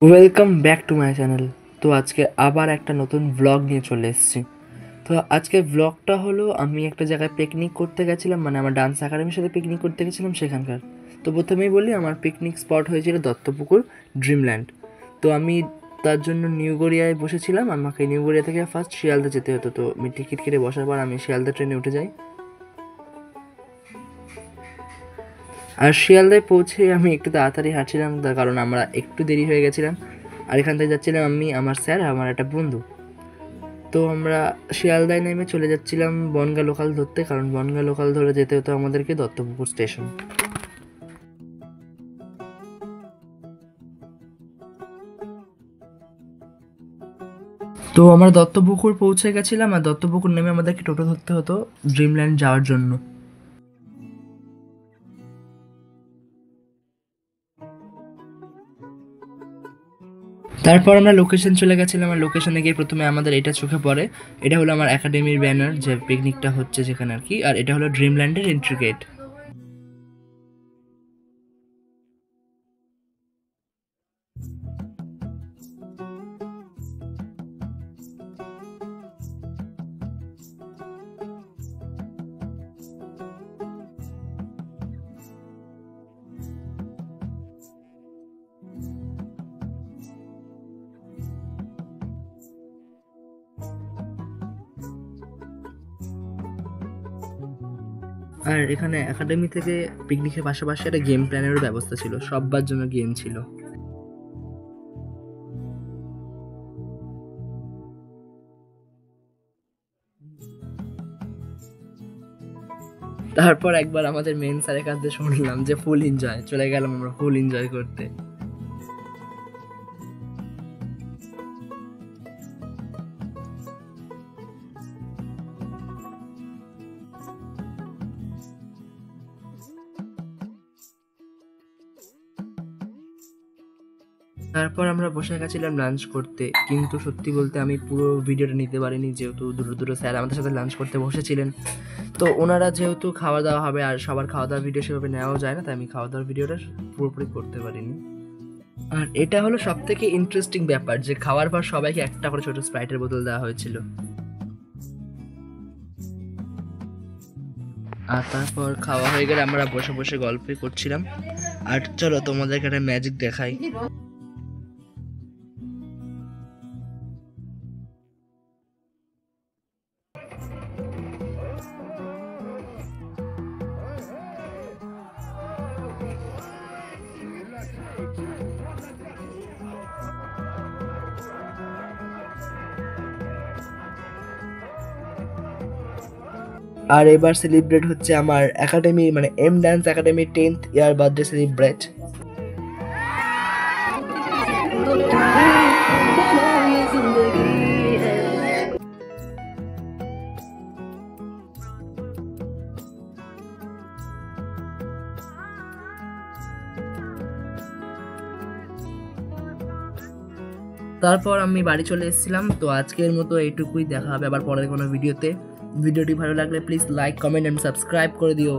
Welcome back to my channel. তো আজকে আবার একটা নতুন ব্লগ নিয়ে চলে এসেছি। তো আজকে ব্লগটা হলো আমি একটা জায়গায় পিকনিক করতে গেছিলাম, মানে আমার ডান্স একাডেমির সাথে পিকনিক করতে গেছিলাম সেখানকার। তো প্রথমেই বলি, আমার পিকনিক স্পট হয়েছিল দত্তপুকুর ড্রিমল্যান্ড। তো আমি তার জন্য নিউ গড়িয়ায় বসেছিলাম। আমাকে নিউ গড়িয়া থেকে ফার্স্ট শিয়ালদা যেতে হতো। তো আমি টিকিট কেটে বসার পর আমি শিয়ালদা ট্রেনে উঠে যাই। আর শিয়ালদায় পৌঁছে আমি একটু তাড়াতাড়ি হাঁটছিলাম, তার কারণ আমরা একটু দেরি হয়ে গেছিলাম। আর এখান থেকে যাচ্ছিলাম আমি, আমার স্যার, আমার একটা বন্ধু। তো আমরা শিয়ালদায় নেমে চলে যাচ্ছিলাম বনগাঁ লোকাল ধরতে, কারণ বনগাঁ লোকাল ধরে যেতে হতো আমাদেরকে দত্তপুকুর স্টেশন। তো আমরা দত্তপুকুর পৌঁছে গেছিলাম, আর দত্তপুকুর নেমে আমাদেরকে টোটো ধরতে হতো ড্রিমল্যান্ড যাওয়ার জন্য। তারপর আমরা লোকেশন চলে গেছিলাম। আর লোকেশনে গিয়ে প্রথমে আমাদের এটা চোখে পড়ে, এটা হলো আমার একাডেমির ব্যানার, যে পিকনিকটা হচ্ছে যেখানে আর কি। আর এটা হলো ড্রিমল্যান্ডের এন্ট্রি গেট। আর এখানে একাডেমি থেকে পিকনিকের পাশাপাশি একটা গেম প্ল্যানেরও ব্যবস্থা ছিল, সবার জন্য গেম ছিল। তারপর একবার আমাদের মেন স্যারের কাছে শুনলাম যে ফুল এনজয়, চলে গেলাম আমরা ফুল এনজয় করতে। তারপর আমরা বসে গেছিলাম লাঞ্চ করতে, কিন্তু সত্যি বলতে আমি পুরো ভিডিওটা নিতে পারিনি, যেহেতু দুটো দুটো স্যার আমাদের সাথে লাঞ্চ করতে বসেছিলেন। তো ওনারা যেহেতু খাওয়া দাওয়া হবে, আর সবার খাওয়া দাওয়ার ভিডিও সেভাবে নেওয়াও যায় না, তাই আমি খাওয়া দাওয়ার ভিডিওটা পুরোপুরি করতে পারিনি। আর এটা হলো সব থেকে ইন্টারেস্টিং ব্যাপার, যে খাওয়ার পর সবাইকে একটা করে ছোট স্প্রাইটের বোতল দেওয়া হয়েছিল। আর তারপর খাওয়া হয়ে গেলে আমরা বসে বসে গল্পই করছিলাম। আর চলো তোমাদেরকে একটা ম্যাজিক দেখাই। আর এবার সেলিব্রেট হচ্ছে আমার একাডেমি, মানে এম ডান্স একাডেমি 10th ইয়ার বার্থডে সেলিব্রেট। তারপর আমি বাড়ি চলে এসেছিলাম। তো আজকের মতো এইটুকুই, দেখা হবে আবার পরের কোনো ভিডিওতে। ভিডিওটি ভালো লাগলে please like, comment and subscribe করে দিও।